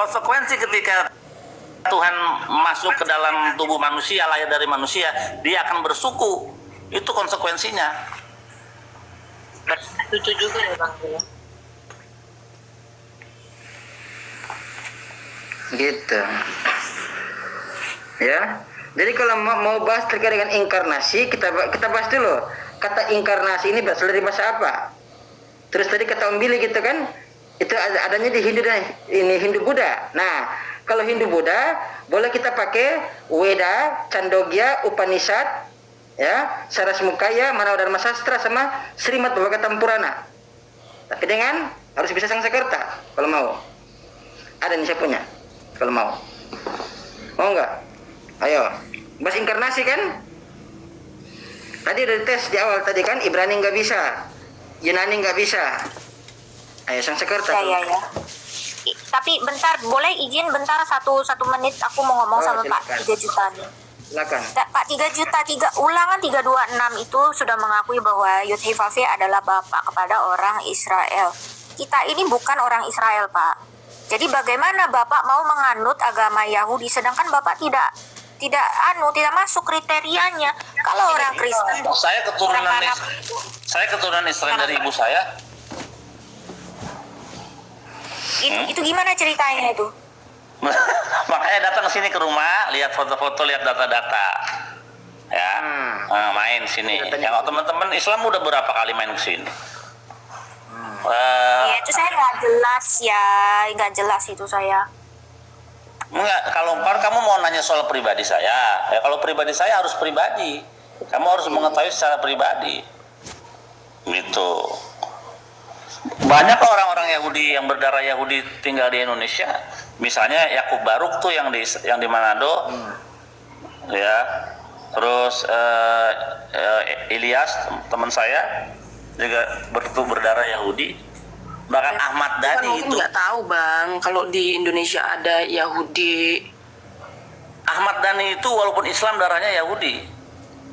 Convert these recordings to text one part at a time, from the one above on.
Konsekuensi ketika Tuhan masuk ke dalam tubuh manusia, lahir dari manusia, dia akan bersuku. Itu konsekuensinya. Lucu juga ya Bang. Gitu. Ya. Jadi kalau mau bahas terkait dengan inkarnasi, kita bahas dulu. Kata inkarnasi ini berasal dari bahasa apa? Terus tadi kata Om Billy gitu kan, itu adanya di Hindu dan ini Hindu Buddha. Nah, kalau Hindu Buddha boleh kita pakai Weda, Chandogya, Upanishad, ya, Sarasmukaya, Manodharma Sastra sama Srimad Bhagavatam Purana. Tapi dengan harus bisa Sanskerta kalau mau. Ada nih saya punya kalau mau. Mau nggak? Ayo, bahas inkarnasi kan? Tadi udah tes di awal tadi kan, Ibrani nggak bisa, Yunani nggak bisa. Ayo Sanskerta. Ya. Tapi bentar, boleh izin bentar satu menit, aku mau ngomong sama silakan. Pak 3 juta nih. Silakan. Pak 3 juta, ulangan 326 itu sudah mengakui bahwa Yud-Heh-Vav-He adalah bapak kepada orang Israel. Kita ini bukan orang Israel, Pak. Jadi bagaimana Bapak mau menganut agama Yahudi sedangkan Bapak tidak masuk kriterianya. Kalau orang Kristen, Saya keturunan Israel dari ibu saya. itu gimana ceritanya itu? Makanya datang ke sini ke rumah, lihat foto-foto, lihat data-data. Ya, main sini. Yang teman-teman Islam udah berapa kali main ke sini? Ya itu saya nggak jelas itu saya. Enggak, kalau kamu mau nanya soal pribadi saya, ya kalau pribadi saya harus pribadi. Kamu harus mengetahui secara pribadi. Gitu. Banyak orang-orang Yahudi yang berdarah Yahudi tinggal di Indonesia. Misalnya Yakub Baruk tuh yang di Manado. Ya. Terus Ilyas teman saya juga berdarah Yahudi. Bahkan Ahmad Dhani itu nggak tahu Bang kalau di Indonesia ada Yahudi. Ahmad Dhani itu walaupun Islam darahnya Yahudi.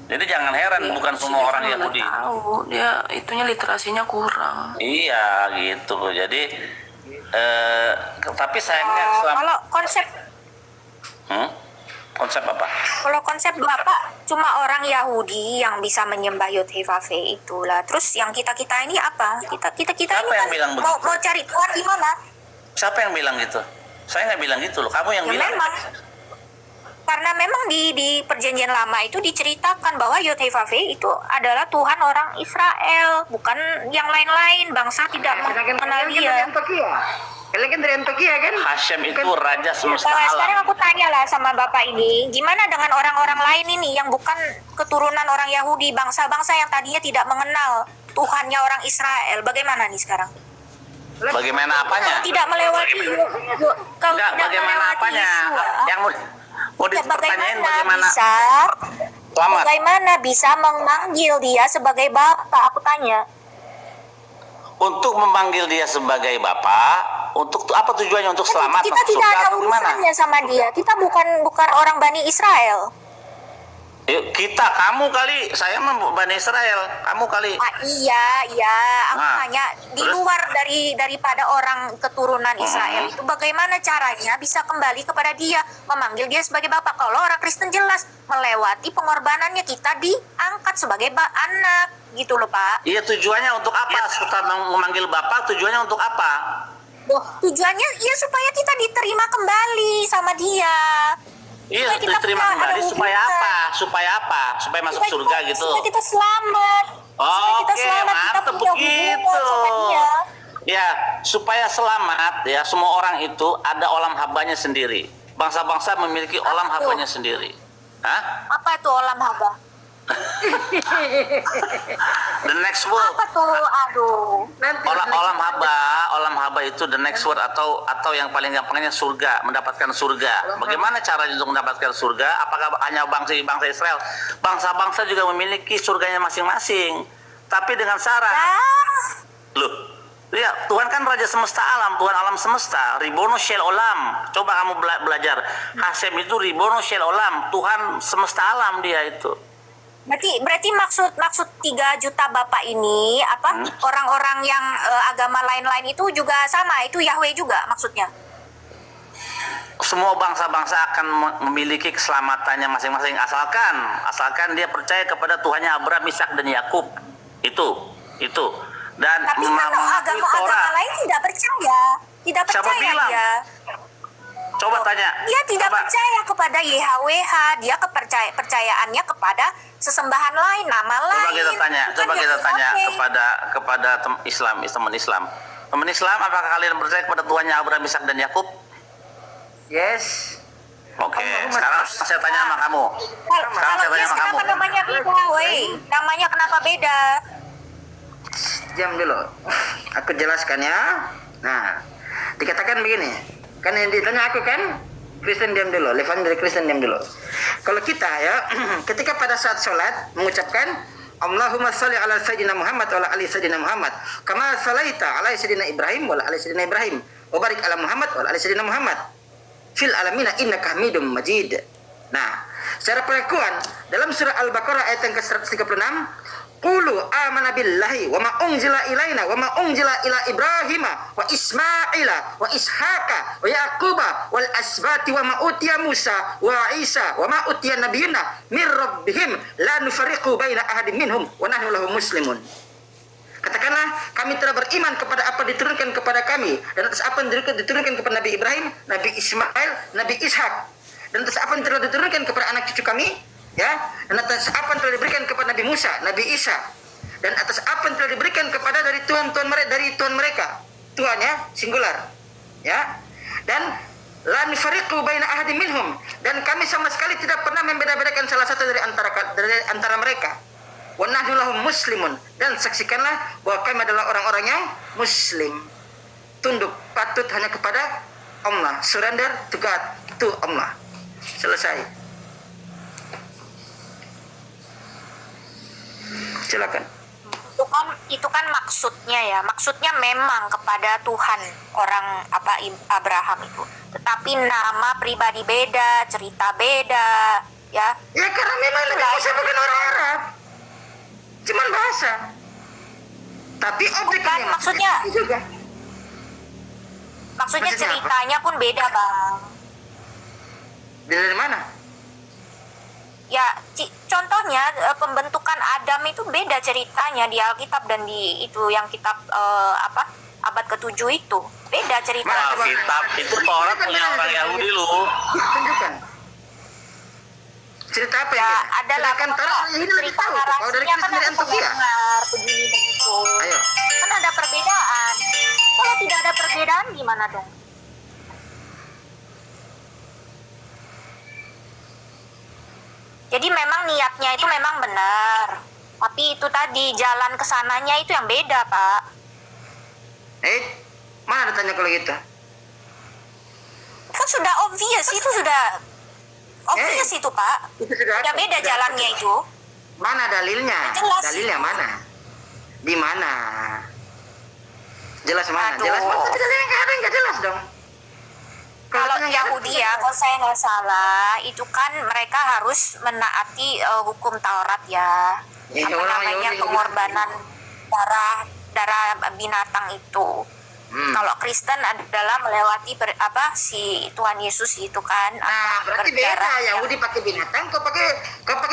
Jadi jangan heran, bukan semua orang Yahudi. Tahu dia itunya literasinya kurang. Iya gitu. Jadi tapi sayangnya Kalau konsep apa? Kalau konsep Bapak cuma orang Yahudi yang bisa menyembah Yud-Heh-Vav-He itulah. Terus yang kita ini apa? Kita Siapa ini yang kan bilang mau begitu? cari Tuhan di mana? Siapa yang bilang gitu? Saya nggak bilang gitu loh. Kamu yang Ya bilang. memang. Karena memang di perjanjian lama itu diceritakan bahwa Yud-Heh-Vav-He itu adalah Tuhan orang Israel, bukan yang lain-lain. Bangsa tidak mengenal dia. Kalian kan dari Antokia kan? Hashem itu raja semesta Nah, sekarang alam. aku tanya lah sama Bapak ini, gimana dengan orang-orang lain ini yang bukan keturunan orang Yahudi, bangsa-bangsa yang tadinya tidak mengenal Tuhannya orang Israel, bagaimana nih sekarang? Bagaimana apanya? Tidak melewati Enggak, bagaimana apanya? Yang mau dipertanyain bagaimana? Selamat. Bagaimana bisa memanggil dia sebagai Bapak? Aku tanya. Untuk memanggil dia sebagai bapak, untuk apa tujuannya? Untuk selamat Kita masuk tidak surga ada atau gimana? urusannya sama dia. Kita bukan orang Bani Israel. Kamu kali, saya mah Bani Israel, kamu kali. Iya, aku Nah, tanya di terus? luar daripada orang keturunan Israel itu bagaimana caranya bisa kembali kepada dia, memanggil dia sebagai bapak. Kalau orang Kristen jelas melewati pengorbanannya, kita diangkat sebagai anak, gitu loh Pak. Iya, tujuannya untuk apa? Setelah memanggil bapak, tujuannya untuk apa? Tujuannya ya supaya kita diterima kembali sama dia. Iya, Supaya kita diterima punya kembali ada supaya hubungan. apa? Supaya apa? Supaya masuk surga gitu. Supaya kita selamat. Supaya kita Oke, selamat, kita mantep punya begitu. hubungan sama dia. Ya, supaya selamat ya, semua orang itu ada olam habanya sendiri. Bangsa-bangsa memiliki olam Apa tuh? habanya sendiri. Hah? Apa itu olam haba? The next word. Apa tuh? Aduh. Olam haba itu the next word atau yang paling gampangnya surga, mendapatkan surga. Bagaimana caranya untuk mendapatkan surga? Apakah hanya bangsa Israel? Bangsa-bangsa juga memiliki surganya masing-masing. Tapi dengan syarat. Loh, ya, Tuhan kan Raja semesta alam, Tuhan alam semesta, Ribono Shel Olam. Coba kamu belajar. Hashem itu Ribono Shel Olam, Tuhan semesta alam dia itu. Berarti maksud 3 juta Bapak ini apa orang-orang yang agama lain-lain itu juga sama, itu Yahweh juga maksudnya. semua bangsa-bangsa akan memiliki keselamatannya masing-masing asalkan dia percaya kepada Tuhannya Abraham, Ishak dan Yakub. Itu. Dan Tapi kalau agama-agama lain tidak percaya Siapa bilang? dia. Coba tanya. Dia tidak Coba. percaya kepada YHWH, dia percayaannya kepada sesembahan lain, nama lain. Coba kita tanya Oke. kepada teman Islam. Teman Islam, apakah kalian percaya kepada Tuhannya Abraham, Ishak dan Yakub? Yes. Oke, sekarang saya tanya sama kamu. Sekarang Kalau saya tanya yes, sama kamu. kenapa namanya beda, woi? Namanya kenapa beda? Diam dulu. Aku jelaskan ya. Nah, dikatakan begini. Kan yang ditanya aku kan, Kristen diam dulu. Levan dari Kristen diam dulu. Kalau kita ya, ketika pada saat sholat mengucapkan Allahumma sholli ala sayyidina Muhammad wa ala ali sayyidina Muhammad kama shalaita ala sayyidina Ibrahim wa ala ali sayyidina Ibrahim wa barik ala Muhammad wa ala ali sayyidina Muhammad fil alamina innaka Hamidum Majid. Nah, secara pengakuan dalam surah Al-Baqarah ayat yang ke-136, qulu amana billahi wa ma unzila ilaina wa ma unzila ila Ibrahima wa Ismaila wa Ishaqa wa Yaquba wal asbati wa ma utiya Musa wa Isa wa ma utiya nabiyuna min rabbihim la nufarriqu baina ahadin minhum wa nahnu lahu muslimun. Katakanlah, kami telah beriman kepada apa diturunkan kepada kami dan atas apa yang diturunkan kepada Nabi Ibrahim, Nabi Ismail, Nabi Ishak, dan atas apa yang telah diturunkan kepada anak cucu kami, ya, dan atas apa yang telah diberikan kepada Nabi Musa, Nabi Isa, dan atas apa yang telah diberikan kepada dari Tuhan mereka, Tuhannya singular, ya, dan la nufariqu baina ahadin minhum, dan kami sama sekali tidak pernah membeda-bedakan salah satu dari antara mereka. Wa nahnu lahum muslimun, dan saksikanlah bahwa kami adalah orang-orang yang muslim, tunduk patut hanya kepada Allah, surrender to God, to Allah. Selesai. Silakan. Itu kan maksudnya memang kepada Tuhan orang Abraham itu, tetapi nama pribadi beda, cerita beda, ya. Ya karena memang Nabi Musa bukan orang Arab, cuman bahasa. Tapi objeknya maksudnya juga. Maksudnya Maksudnya ceritanya pun beda, Bang. Dari mana? Ya, contohnya pembentukan Adam itu beda ceritanya di Alkitab dan di itu yang kitab abad ke-7 itu. Beda Nah, ceritanya. kitab itu Taurat punya orang Yahudi loh. Tunjukkan. Cerita apa Ya, ini? adalah Kan Taurat yang ini lebih cerita tahu. Kalau dari narasinya kan Kristen dari aku Antioquia. dengar begini begitu. Ayo. Kan ada perbedaan. Kalau tidak ada perbedaan gimana dong? Jadi memang niatnya itu memang benar. Tapi itu tadi jalan ke sananya itu yang beda, Pak. Mana ada tanya kalau gitu? Kan sudah obvious, itu sudah obvious itu, Pak. Itu sudah Udah apa? beda Sudah jalannya apa? itu. Mana dalilnya? Jelas. Dalilnya mana? Di mana? Jelas mana? Aduh. Jelas mana? Tapi dalilnya nggak ada, nggak jelas dong. Kalau tanya nggak ada, Yahudi nggak ya, jelas. kalau saya nggak salah, itu kan mereka harus menaati hukum Taurat ya. Ya, Apa orang namanya Yahudi pengorbanan darah Binatang itu. Kalau Kristen adalah melewati si Tuhan Yesus itu kan. Nah, berarti beda. Yahudi pakai binatang, kau pakai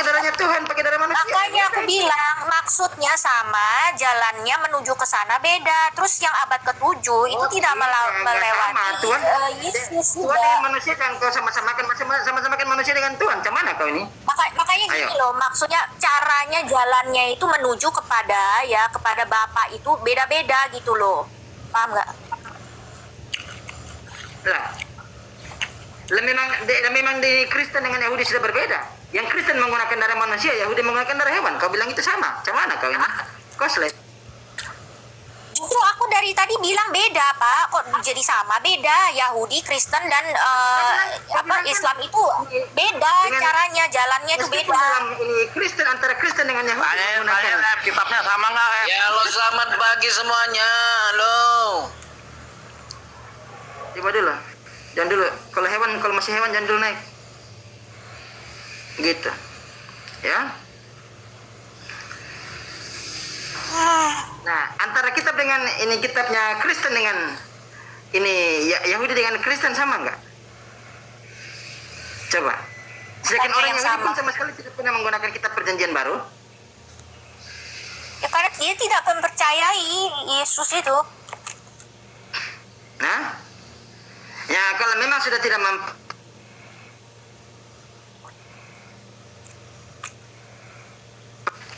darahnya Tuhan, pakai darah manusia. Makanya aku bilang maksudnya sama, jalannya menuju ke sana beda. Terus yang abad ke-7 itu tidak melewati Tuhan, Yesus Tuhan juga. dengan manusia kan kau sama-samakan manusia dengan Tuhan. Macam mana kau ini? Makanya gini Ayo. loh, maksudnya caranya jalannya itu menuju kepada Bapa itu beda-beda gitu loh. Paham nggak? Memang di Kristen dengan Yahudi sudah berbeda. Yang Kristen menggunakan darah manusia, Yahudi menggunakan darah hewan. Kau bilang itu sama. Macam mana kau ini? Koslet. Justru aku dari tadi bilang beda, Pak. Kok jadi sama? Beda. Yahudi, Kristen dan Islam itu beda caranya, jalannya itu Meskipun beda. dalam ini Kristen, antara Kristen dengan Yahudi Tanya, kitabnya sama nggak? Ya lo selamat pagi semuanya, lo. Coba dulu. Jangan dulu. Kalau masih hewan jangan dulu naik. Gitu. Ya. Nah, antara kitab dengan ini kitabnya Kristen dengan ini Yahudi dengan Kristen sama nggak? Coba. Sedangkan Karena orang yang Yahudi pun sama. sama sekali tidak pernah menggunakan kitab perjanjian baru. Ya karena dia tidak mempercayai Yesus itu. Nah, ya kalau memang sudah tidak mampu,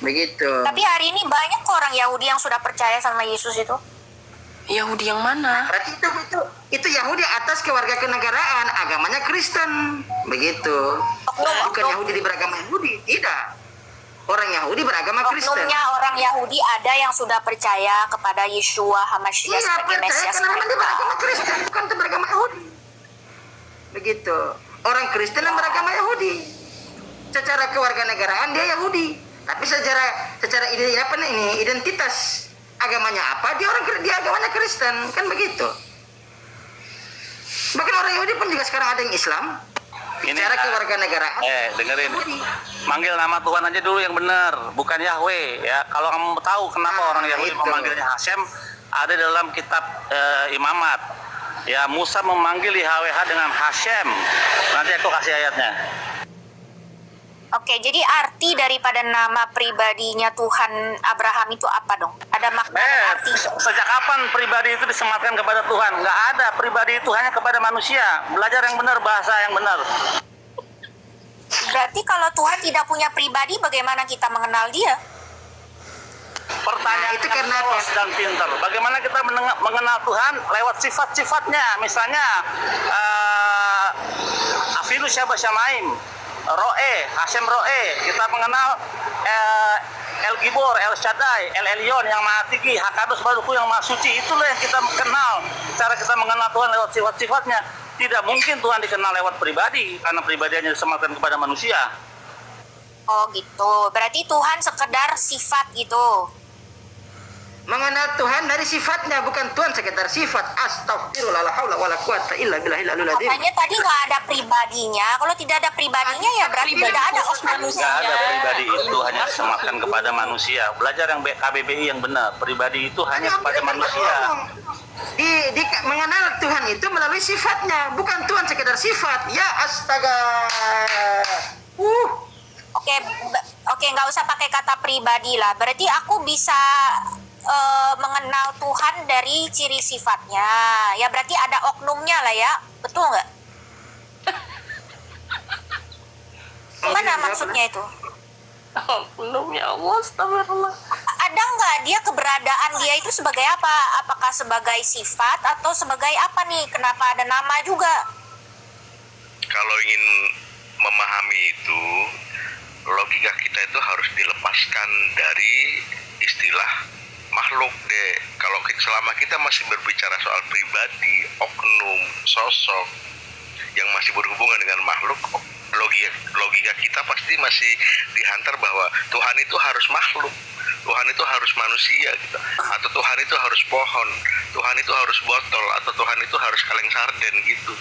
begitu. Tapi hari ini banyak kok orang Yahudi yang sudah percaya sama Yesus itu. Yahudi yang mana? Berarti itu Yahudi atas kewarganegaraan, agamanya Kristen, begitu. Bukan Yahudi di beragama Yahudi, tidak. Orang Yahudi beragama Kristen. Oknumnya orang Yahudi ada yang sudah percaya kepada Yeshua HaMashiach Iya, sebagai percaya Mesias karena memang dia mereka. beragama Kristen, bukan itu beragama Yahudi. Begitu. Orang Kristen yang beragama Yahudi. Secara kewarganegaraan dia Yahudi, tapi secara identitas agamanya apa? Dia agamanya Kristen, kan begitu. Bahkan orang Yahudi pun juga sekarang ada yang Islam. Ini, Secara kewarganegaraan. dengerin. Yahudi. Manggil nama Tuhan aja dulu yang benar, bukan Yahweh ya. Kalau kamu tahu kenapa Nah, orang Yahudi itu. memanggilnya Hashem, ada dalam kitab Imamat. Ya, Musa memanggil YHWH dengan Hashem. Nanti aku kasih ayatnya. Oke, jadi arti daripada nama pribadinya Tuhan Abraham itu apa dong? Ada makna dan arti? Sejak kapan pribadi itu disematkan kepada Tuhan? Nggak ada, pribadi itu hanya kepada manusia. Belajar yang benar, bahasa yang benar. Berarti kalau Tuhan tidak punya pribadi, bagaimana kita mengenal dia? Pertanyaan Nah, itu karena apa? polos dan pinter. Bagaimana kita mengenal Tuhan lewat sifat-sifatnya? Misalnya Afilu Syabah Syamaim, Roe, Hashem Roe. Kita mengenal El Gibor, El Shaddai, El Elyon yang Maha Tinggi, Hakados Baruku yang Maha Suci. Itulah yang kita kenal. Cara kita mengenal Tuhan lewat sifat-sifatnya. Tidak mungkin Tuhan dikenal lewat pribadi, karena pribadinya disematkan kepada manusia. Oh gitu, berarti Tuhan sekedar sifat gitu. Mengenal Tuhan dari sifatnya, bukan Tuhan sekedar sifat. Astagfirullah, la haula wala quwata illa billahil aliyil azim. Katanya tadi nggak ada pribadinya. Kalau tidak ada pribadinya ya berarti Pribadi tidak ada khusus manusia. Nggak ada pribadi itu hanya disematkan kepada manusia. Belajar yang KBBI yang benar. Pribadi itu hanya kepada manusia. Mengenal Tuhan itu melalui sifatnya, bukan Tuhan sekedar sifat. Ya astaga. Oke, nggak usah pakai kata pribadi lah. Berarti aku bisa mengenal Tuhan dari ciri sifatnya. Ya berarti ada oknumnya lah ya, betul nggak? Mana maksudnya itu? Belum ya Allah, astagfirullah. Ada nggak dia keberadaan dia itu sebagai apa? Apakah sebagai sifat atau sebagai apa nih? Kenapa ada nama juga? Kalau ingin memahami itu, logika kita itu harus dilepaskan dari istilah makhluk deh. Kalau selama kita masih berbicara soal pribadi, oknum, sosok yang masih berhubungan dengan makhluk, logika kita pasti masih dihantar bahwa Tuhan itu harus makhluk, Tuhan itu harus manusia gitu, atau Tuhan itu harus pohon, Tuhan itu harus botol, atau Tuhan itu harus kaleng sarden gitu.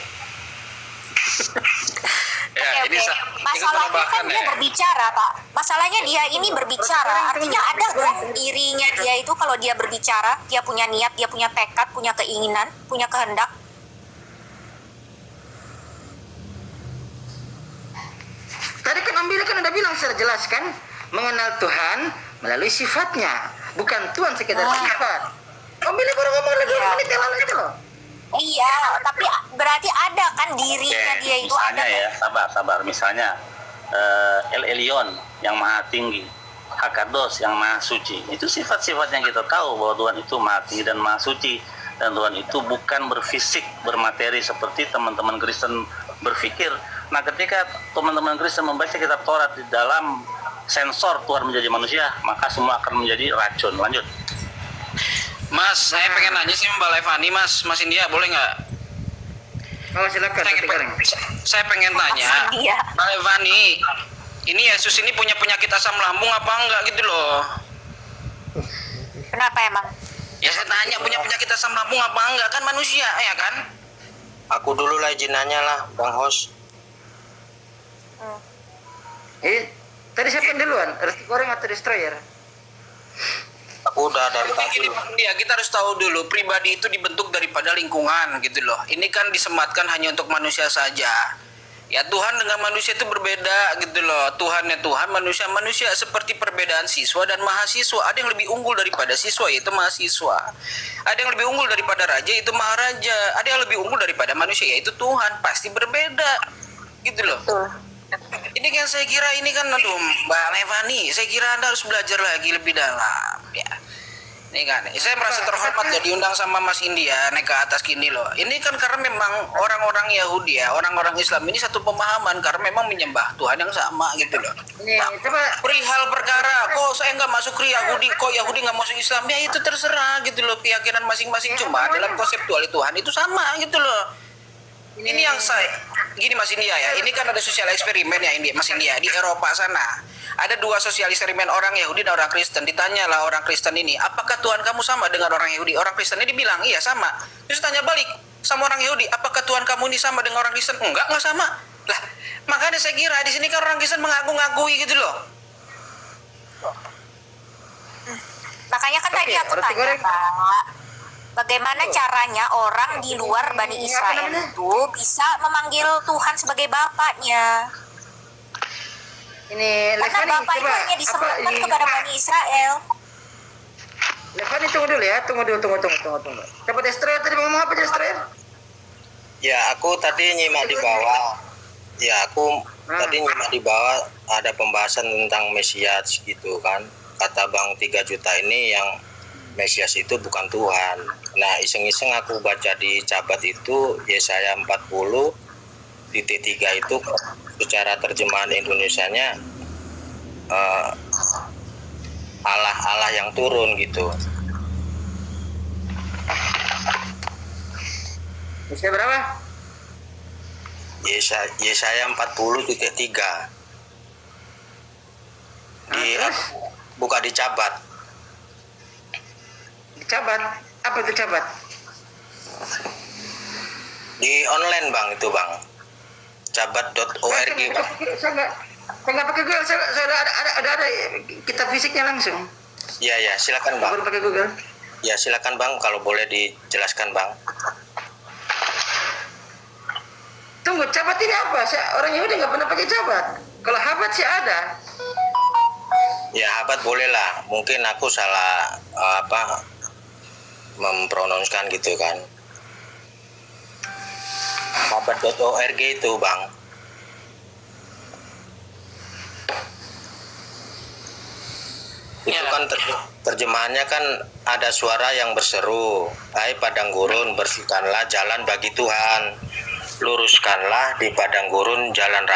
Ya, Oke. ini Masalahnya kan dia berbicara, Pak. Masalahnya dia ini berbicara. Artinya ada dong dirinya dia itu kalau dia berbicara, dia punya niat, dia punya tekad, punya keinginan, punya kehendak. Tadi kan Om Billy kan udah bilang secara jelas kan, mengenal Tuhan melalui sifatnya, bukan Tuhan sekedar sifat. Om Billy baru ngomong lagi 2 menit yang lalu itu loh. Iya, tapi berarti ada kan dirinya Oke, dia itu misalnya ada. ya, sabar. Misalnya El Elyon yang Maha Tinggi, Hakados yang Maha Suci. Itu sifat-sifatnya kita tahu bahwa Tuhan itu Maha Tinggi dan Maha Suci. Dan Tuhan itu bukan berfisik, bermateri seperti teman-teman Kristen berpikir. Nah, ketika teman-teman Kristen membaca kitab Taurat di dalam sensor Tuhan menjadi manusia, maka semua akan menjadi racun. Lanjut. Mas, saya pengen nanya sih Mbak Levani, Mas India, boleh nggak? Oh silakan. Saya pengen tanya, Iya. Mbak Levani, ini Yesus ini punya penyakit asam lambung apa enggak gitu loh? Kenapa emang? Ya saya tanya punya penyakit asam lambung apa enggak, kan manusia ya kan? Aku dulu lah izin nanya lah, Bang Hos. Tadi siapa yang duluan? Resti goreng atau destroyer? Aku udah dari Tapi tadi gini, loh. Pak India, kita harus tahu dulu pribadi itu dibentuk daripada lingkungan gitu loh. Ini kan disematkan hanya untuk manusia saja. Ya Tuhan dengan manusia itu berbeda gitu loh. Tuhannya Tuhan, manusia manusia, seperti perbedaan siswa dan mahasiswa. Ada yang lebih unggul daripada siswa, yaitu mahasiswa. Ada yang lebih unggul daripada raja, itu maharaja. Ada yang lebih unggul daripada manusia, yaitu Tuhan. Pasti berbeda gitu loh. Ini kan saya kira ini kan, aduh Mbak Levani, saya kira Anda harus belajar lagi lebih dalam ya. Ini kan, saya merasa terhormat ya diundang sama Mas India naik ke atas gini loh. Ini kan karena memang orang-orang Yahudi ya, orang-orang Islam ini satu pemahaman karena memang menyembah Tuhan yang sama gitu loh. Ini Pak, coba perihal perkara kok saya nggak masuk ke Yahudi, kok Yahudi nggak masuk Islam, ya itu terserah gitu loh, keyakinan masing-masing. Cuma dalam konseptual Tuhan itu sama gitu loh. Ini yang saya gini Mas India ya, ini kan ada sosial eksperimen ya Mas India di Eropa sana. Ada dua sosial eksperimen, orang Yahudi dan orang Kristen. Ditanyalah orang Kristen ini, apakah Tuhan kamu sama dengan orang Yahudi? Orang Kristen ini bilang iya sama. Terus tanya balik sama orang Yahudi, apakah Tuhan kamu ini sama dengan orang Kristen? Enggak sama. Lah, makanya saya kira di sini kan orang Kristen mengaku-ngakui gitu loh. Makanya kan tadi aku roti tanya, goreng. Pak, bagaimana caranya orang di luar Bani Israel itu bisa memanggil Tuhan sebagai bapaknya? ini Karena Levani bapak itu coba hanya disematkan ini kepada Bani Israel. Levani tunggu dulu ya, tunggu. Coba Destroyer tadi mau ngomong apa Destroyer? Ya, aku tadi nyimak di bawah. Ya, aku tadi nyimak di bawah ada pembahasan tentang Mesias gitu kan. Kata Bang 3 juta ini yang Mesias itu bukan Tuhan. Nah, iseng-iseng aku baca di Cabat itu Yesaya 40:3 itu secara terjemahan Indonesianya Allah yang turun gitu. Bisa berapa? Yesaya 40:3 di buka di Cabat. Cabat. Apa itu cabat? Di online Bang itu Bang. Cabat.org Bang. Saya nggak pakai Google. Saya ada kitab fisiknya langsung. Ya silakan Bang. Baru pakai Google. Ya silakan Bang kalau boleh dijelaskan Bang. Tunggu, cabat ini apa? Orang Yahudi nggak pernah pakai cabat. Kalau habat sih ada. Ya habat boleh lah. Mungkin aku salah mempronouncekan gitu kan. Habat.org itu Bang. Itu kan terjemahannya kan ada suara yang berseru, hai padang gurun bersihkanlah jalan bagi Tuhan, luruskanlah di padang gurun jalan